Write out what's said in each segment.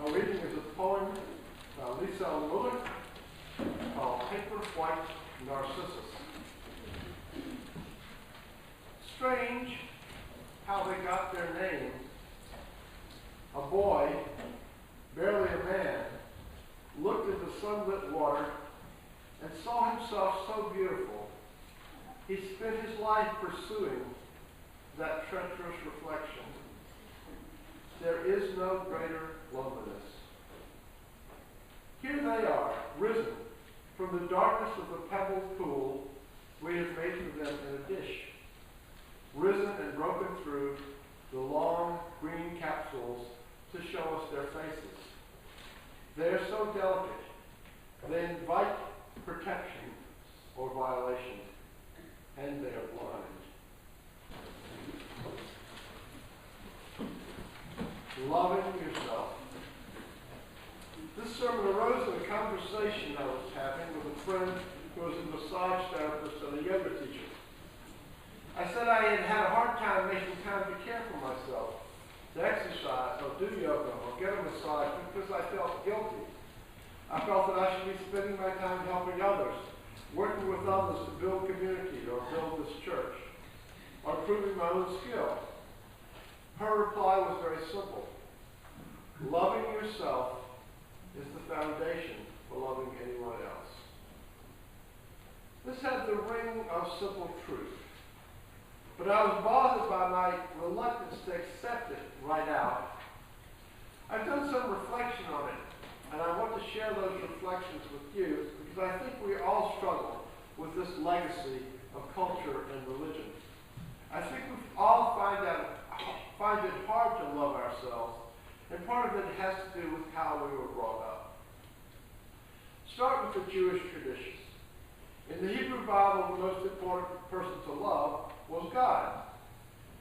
Our reading is a poem by Lisa Muller called Paper White Narcissus. Strange how they got their name. A boy, barely a man, looked at the sunlit water and saw himself so beautiful. He spent his life pursuing that treacherous reflection. There is no greater loneliness. Here they are, risen from the darkness of the pebbled pool we have made for them in a dish, risen and broken through the long green capsules to show us their faces. They are so delicate, they invite protection or violation, and they are blind. Loving yourself. This sermon arose in a conversation I was having with a friend who was a massage therapist and a yoga teacher. I said I had had a hard time making time to care for myself, to exercise or do yoga or get a massage because I felt guilty. I felt that I should be spending my time helping others, working with others to build community or build this church, or improving my own skill. Her reply was very simple. Loving yourself is the foundation for loving anyone else. This had the ring of simple truth, but I was bothered by my reluctance to accept it right out. I've done some reflection on it, and I want to share those reflections with you because I think we all struggle with this legacy of culture and religion. I think we all find it hard to love ourselves, and part of it has to do with how we were brought up. Start with the Jewish traditions. In the Hebrew Bible, the most important person to love was God.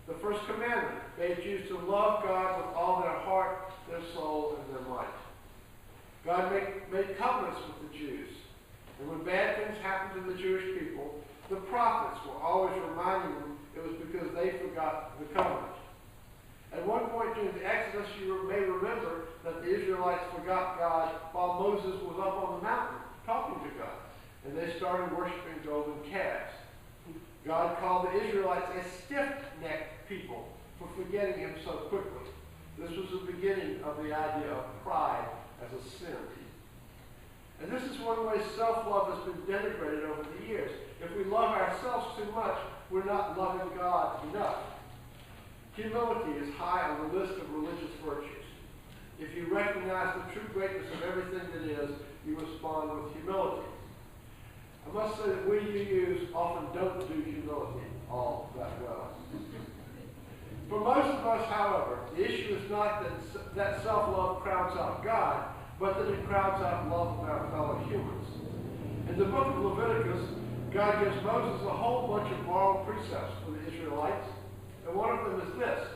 The first commandment bade Jews to love God with all their heart, their soul, and their might. God made covenants with the Jews. And when bad things happened to the Jewish people, the prophets were always reminding them it was because they forgot the covenant. At one point during the Exodus, you may remember that the Israelites forgot God while Moses was up on the mountain talking to God. And they started worshiping golden calves. God called the Israelites a stiff-necked people for forgetting him so quickly. This was the beginning of the idea of pride as a sin. And this is one way self-love has been denigrated over the years. If we love ourselves too much, we're not loving God enough. Humility is high on the list of religious virtues. If you recognize the true greatness of everything that is, you respond with humility. I must say that we use often don't do humility all that well. For most of us, however, the issue is not that self-love crowds out God, but that it crowds out love of our fellow humans. In the book of Leviticus, God gives Moses a whole bunch of moral precepts for the Israelites, and one of them is this: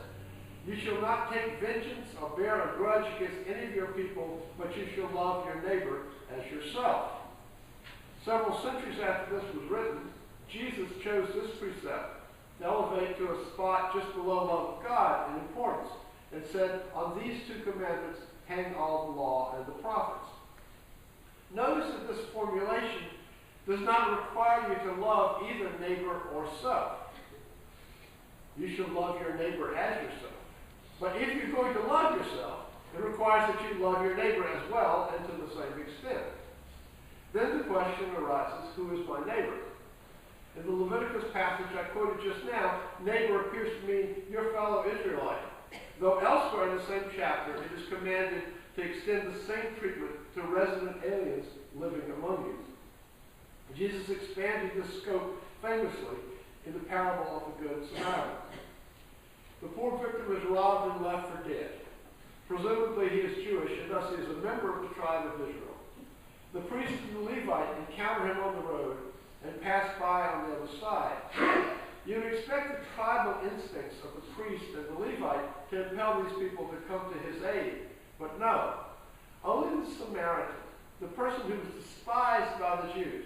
you shall not take vengeance or bear a grudge against any of your people, but you shall love your neighbor as yourself. Several centuries after this was written, Jesus chose this precept to elevate to a spot just below love of God in importance, and said, on these two commandments hang all the law and the prophets. Notice that this formulation does not require you to love either neighbor or self. You should love your neighbor as yourself. But if you're going to love yourself, it requires that you love your neighbor as well and to the same extent. Then the question arises, who is my neighbor? In the Leviticus passage I quoted just now, neighbor appears to mean your fellow Israelite, though elsewhere in the same chapter it is commanded to extend the same treatment to resident aliens living among you. Jesus expanded this scope famously in the parable of the Good Samaritan. The poor victim is robbed and left for dead. Presumably he is Jewish, and thus he is a member of the tribe of Israel. The priest and the Levite encounter him on the road and pass by on the other side. You would expect the tribal instincts of the priest and the Levite to impel these people to come to his aid, but no. Only the Samaritan, the person who was despised by the Jews,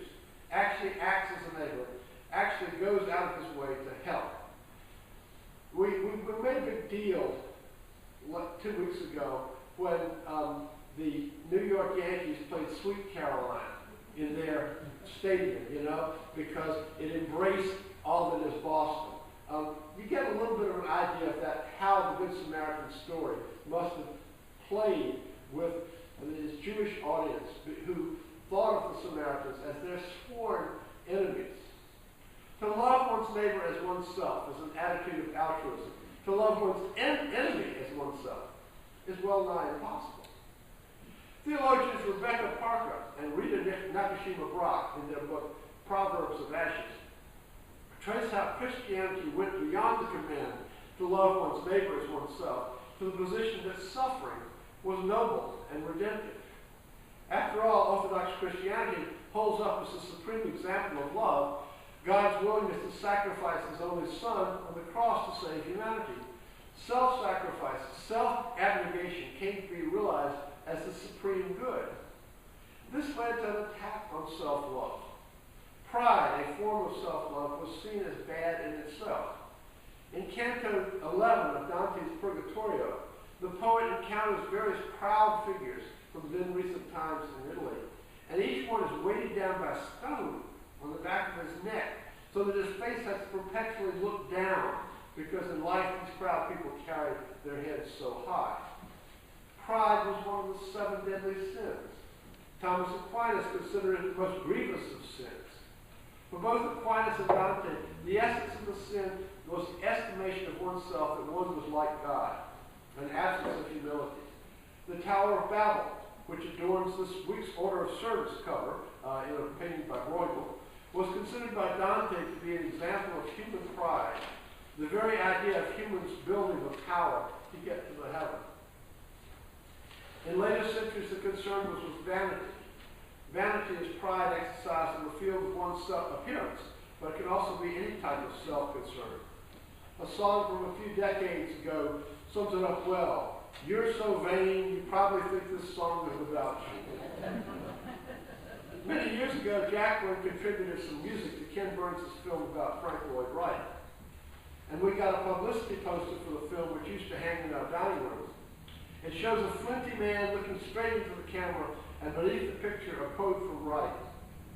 actually acts as a neighbor, actually goes out of his way to help. We made a big deal 2 weeks ago when the New York Yankees played Sweet Caroline in their stadium, you know, because it embraced all that is Boston. You get a little bit of an idea of that, how the Good Samaritan story must have played with this Jewish audience who thought of the Samaritans as their sworn enemies. To love one's neighbor as oneself is an attitude of altruism. To love one's enemy as oneself is well nigh impossible. Theologians Rebecca Parker and Rita Nakashima Brock, in their book Proverbs of Ashes, trace how Christianity went beyond the command to love one's neighbor as oneself to the position that suffering was noble and redemptive. After all, Orthodox Christianity holds up as the supreme example of love, God's willingness to sacrifice his only Son on the cross to save humanity. Self-sacrifice, self-abnegation came to be realized as the supreme good. This led to an attack on self-love. Pride, a form of self-love, was seen as bad in itself. In Canto 11 of Dante's Purgatorio, the poet encounters various proud figures from then recent times in Italy, and each one is weighted down by a stone on the back of his neck, so that his face has to perpetually look down, because in life these proud people carry their heads so high. Pride was one of the 7 deadly sins. Thomas Aquinas considered it the most grievous of sins. For both Aquinas and Dante, the essence of the sin was the estimation of oneself that one was like God, an absence of humility. The Tower of Babel, which adorns this week's Order of Service cover, in a painting by Bruegel, was considered by Dante to be an example of human pride, the very idea of humans building a power to get to the heaven. In later centuries, the concern was with vanity. Vanity is pride exercised in the field of one's self-appearance, but it can also be any type of self-concern. A song from a few decades ago sums it up well. You're so vain, you probably think this song is about you. Many years ago, Jacqueline contributed some music to Ken Burns' film about Frank Lloyd Wright. And we got a publicity poster for the film, which used to hang in our dining room. It shows a flinty man looking straight into the camera, and beneath the picture, a quote from Wright.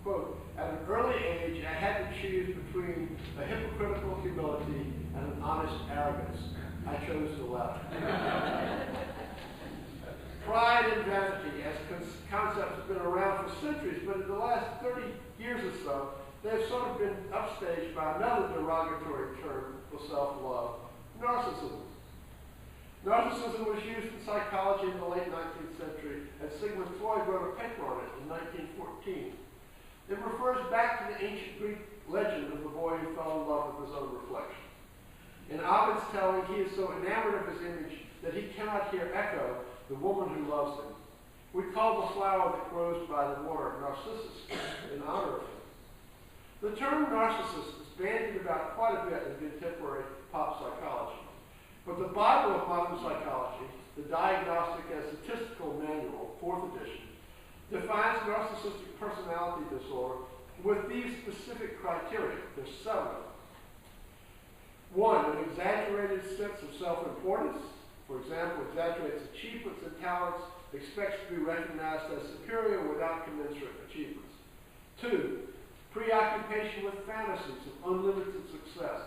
Quote, at an early age, I had to choose between a hypocritical humility and an honest arrogance. I chose the latter. Pride and vanity as concepts have been around for centuries, but in the last 30 years or so, they've sort of been upstaged by another derogatory term for self-love, narcissism. Narcissism was used in psychology in the late 19th century, and Sigmund Freud wrote a paper on it in 1914. It refers back to the ancient Greek legend of the boy who fell in love with his own reflection. In Ovid's telling, he is so enamored of his image that he cannot hear Echo, the woman who loves him. We call the flower that grows by the water Narcissus in honor of him. The term narcissist is bandied about quite a bit in contemporary pop psychology. But the Bible of modern psychology, the Diagnostic and Statistical Manual, 4th edition, defines narcissistic personality disorder with these specific criteria. There's 7 of them. 1, an exaggerated sense of self-importance. For example, exaggerates achievements and talents, expects to be recognized as superior without commensurate achievements. 2, preoccupation with fantasies of unlimited success,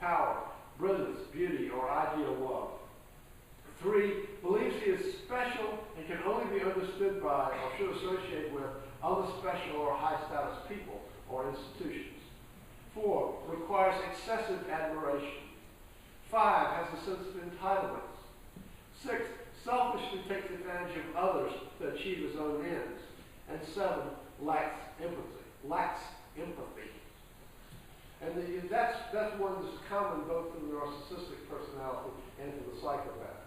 power, brilliance, beauty, or ideal love. 3, believes he is special and can only be understood by or should associate with other special or high-status people or institutions. 4, requires excessive admiration. 5, has a sense of entitlement. 6, selfishly takes advantage of others to achieve his own ends. And 7, lacks empathy. And that's one that's common both to the narcissistic personality and to the psychopath.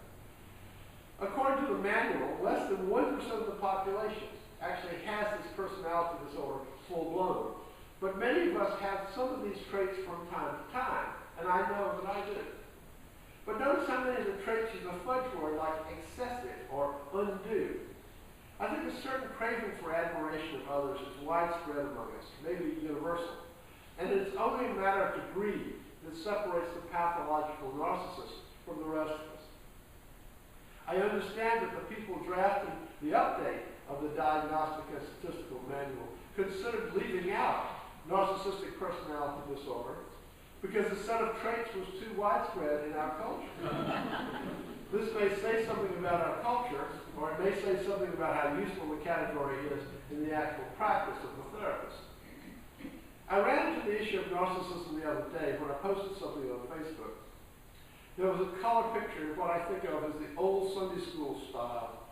According to the manual, less than 1% of the population actually has this personality disorder full-blown. But many of us have some of these traits from time to time, and I know that I do. But notice how many of the traits use a fudge word like excessive or undue. I think a certain craving for admiration of others is widespread among us, maybe universal. And it's only a matter of degree that separates the pathological narcissist from the rest of us. I understand that the people drafting the update of the Diagnostic and Statistical Manual considered leaving out narcissistic personality disorder because the set of traits was too widespread in our culture. This may say something about our culture, or it may say something about how useful the category is in the actual practice of the therapist. I ran into the issue of narcissism the other day when I posted something on Facebook. There was a color picture of what I think of as the old Sunday school style.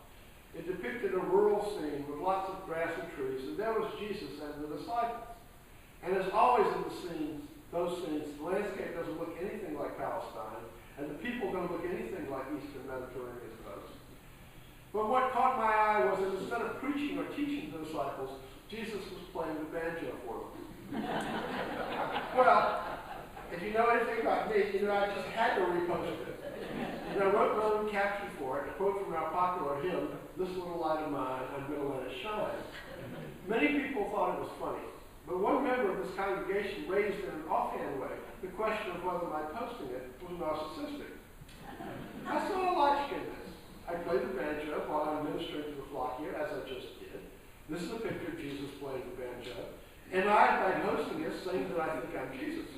It depicted a rural scene with lots of grass and trees, and there was Jesus and the disciples. And as always in those scenes, the landscape doesn't look anything like Palestine, and the people don't look anything like Eastern Mediterranean coast. But what caught my eye was that instead of preaching or teaching the disciples, Jesus was playing the banjo for them. Well, if you know anything about me, you know I just had to repost it. And I wrote my own caption for it, a quote from our popular hymn, "This little light of mine, I'm going to let it shine." Many people thought it was funny, but one member of this congregation raised in an offhand way the question of whether my posting it was narcissistic. I saw a logic in this. I played the banjo while I'm ministering to the flock here, as I just did. This is a picture of Jesus playing the banjo. And I, by hosting it, saying that I think I'm Jesus.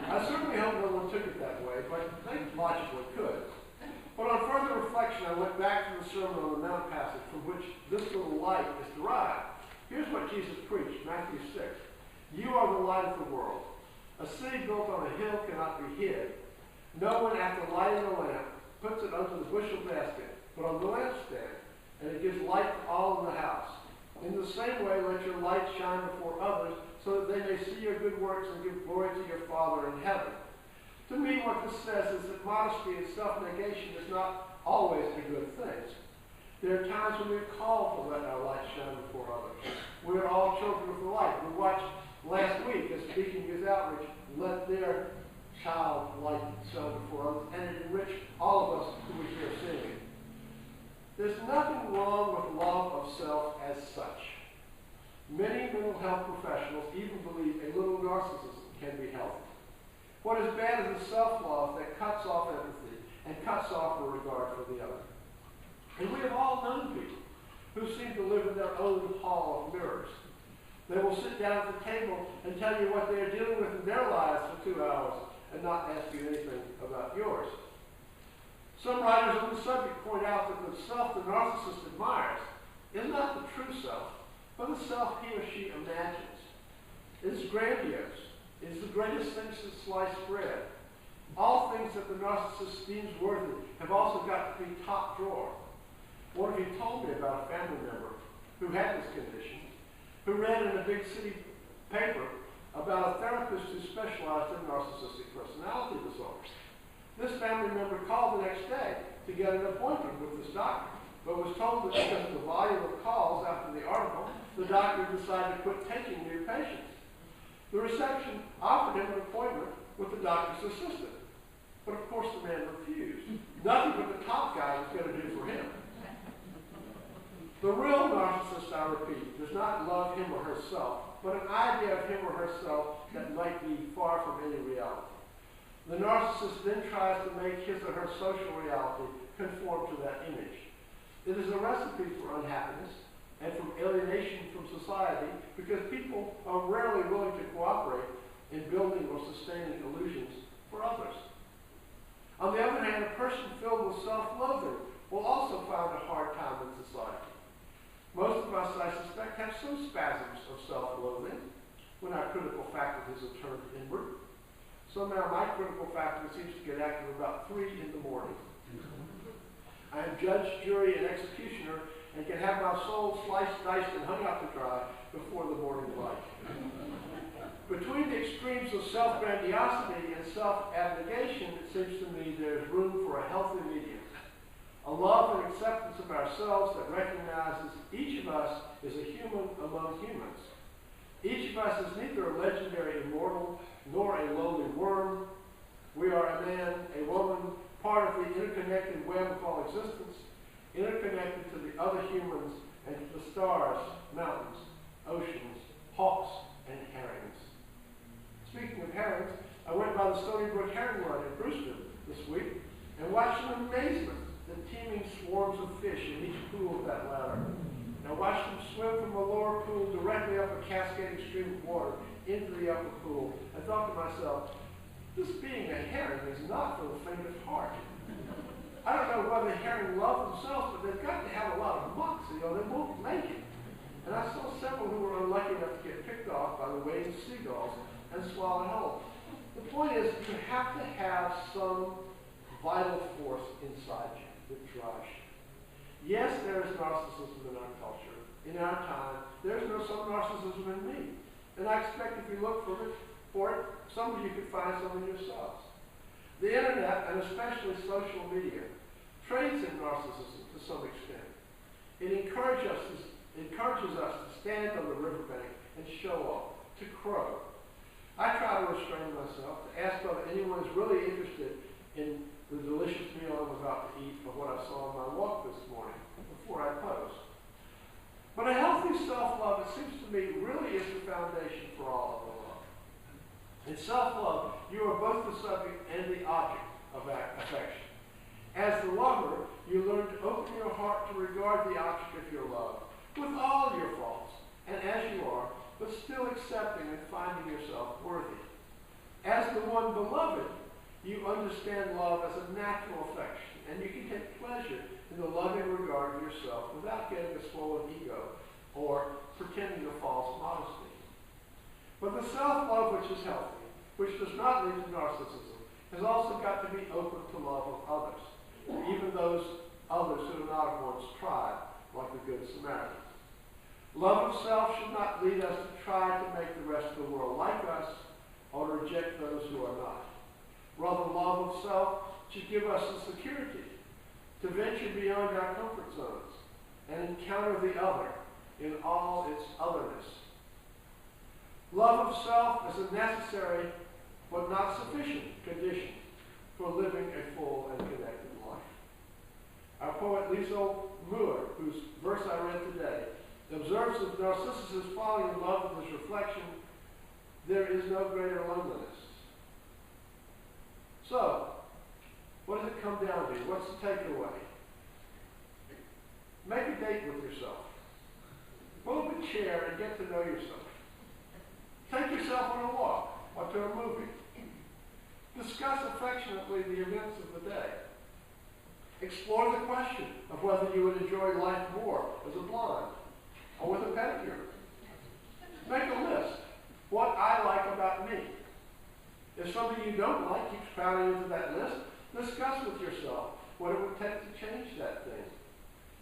I certainly hope no one took it that way, but they logically could. But on further reflection, I went back to the Sermon on the Mount passage from which this little light is derived. Here's what Jesus preached, Matthew 6. "You are the light of the world. A city built on a hill cannot be hid. No one, after lighting a lamp, puts it under the bushel basket, but on the lampstand, and it gives light to all in the house. In the same way, let your light shine before others, so that they may see your good works and give glory to your Father in heaven." To me, what this says is that modesty and self-negation is not always a good thing. There are times when we're called to let our light shine before others. We are all children of the light. We watched last week, as speaking his outreach, let their child light shine before others, and it enriched all of us who were here singing. There's nothing wrong with love of self as such. Many mental health professionals even believe a little narcissism can be healthy. What is bad is a self-love that cuts off empathy and cuts off a regard for the other. And we have all known people who seem to live in their own hall of mirrors. They will sit down at the table and tell you what they are dealing with in their lives for 2 hours and not ask you anything about yours. Some writers on the subject point out that the self the narcissist admires is not the true self, but the self he or she imagines. It is grandiose. It is the greatest thing since sliced bread. All things that the narcissist deems worthy have also got to be top drawer. One of you told me about a family member who had this condition, who read in a big city paper about a therapist who specialized in narcissistic personality disorders. This family member called the next day to get an appointment with this doctor, but was told that because of the volume of calls after the article, the doctor decided to quit taking new patients. The reception offered him an appointment with the doctor's assistant, but of course the man refused. Nothing but the top guy was going to do for him. The real narcissist, I repeat, does not love him or herself, but an idea of him or herself that might be far from any reality. The narcissist then tries to make his or her social reality conform to that image. It is a recipe for unhappiness and from alienation from society because people are rarely willing to cooperate in building or sustaining illusions for others. On the other hand, a person filled with self-loathing will also find a hard time in society. Most of us, I suspect, have some spasms of self-loathing when our critical faculties are turned inward. Somehow my critical faculty seems to get active about 3 in the morning. I am judge, jury, and executioner and can have my soul sliced, diced, and hung out to dry before the morning light. Between the extremes of self-grandiosity and self-abnegation, it seems to me there is room for a healthy medium. A love and acceptance of ourselves that recognizes each of us is a human among humans. Each of us is neither a legendary immortal nor a lowly worm. We are a man, a woman, part of the interconnected web of all existence, interconnected to the other humans and to the stars, mountains, oceans, hawks, and herrings. Speaking of herrings, I went by the Stony Brook Herring Run in Brewster this week and watched in amazement the teeming swarms of fish in each pool of that ladder. And I watched them swim from the lower pool directly up a cascading stream of water into the upper pool. I thought to myself, this being a herring is not for the faint of heart. I don't know whether herring love themselves, but they've got to have a lot of moxie or they won't make it. And I saw several who were unlucky enough to get picked off by the waiting seagulls and swallowed whole. The point is, you have to have some vital force inside you that drives you. Yes, there is narcissism in our culture. In our time, there's some narcissism in me. And I expect if you look for it, some of you could find some in yourselves. The internet, and especially social media, trades in narcissism to some extent. It encourages us to stand on the riverbank and show off, to crow. I try to restrain myself, to ask whether anyone is really interested in the delicious meal I'm about to eat or what I saw on my walk this morning before I post. But a healthy self-love, it seems to me, really is the foundation for all of the love. In self-love, you are both the subject and the object of affection. As the lover, you learn to open your heart to regard the object of your love with all your faults, and as you are, but still accepting and finding yourself worthy. As the one beloved, you understand love as a natural affection, and you can take pleasure in the loving regard of yourself without getting a swollen ego or pretending a false modesty. But the self-love which is healthy, which does not lead to narcissism, has also got to be open to love of others, even those others who do not have once tried, like the Good Samaritan. Love of self should not lead us to try to make the rest of the world like us or to reject those who are not. Rather, love of self should give us the security to venture beyond our comfort zones and encounter the other in all its otherness. Love of self is a necessary but not sufficient condition for living a full and connected life. Our poet Liesel Muir, whose verse I read today, observes that Narcissus is falling in love with his reflection. There is no greater loneliness. So, what does it come down to? What's the takeaway? Make a date with yourself. Pull up a chair and get to know yourself. Take yourself on a walk or to a movie. Discuss affectionately the events of the day. Explore the question of whether you would enjoy life more as a blonde or with a pedicure. Make a list. What I like about me. If something you don't like keeps crowding into that list, discuss with yourself what it would take to change that thing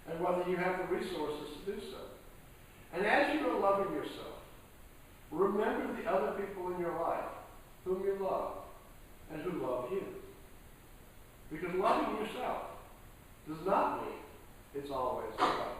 and whether you have the resources to do so. And as you are loving yourself, remember the other people in your life whom you love and who love you. Because loving yourself does not mean it's always about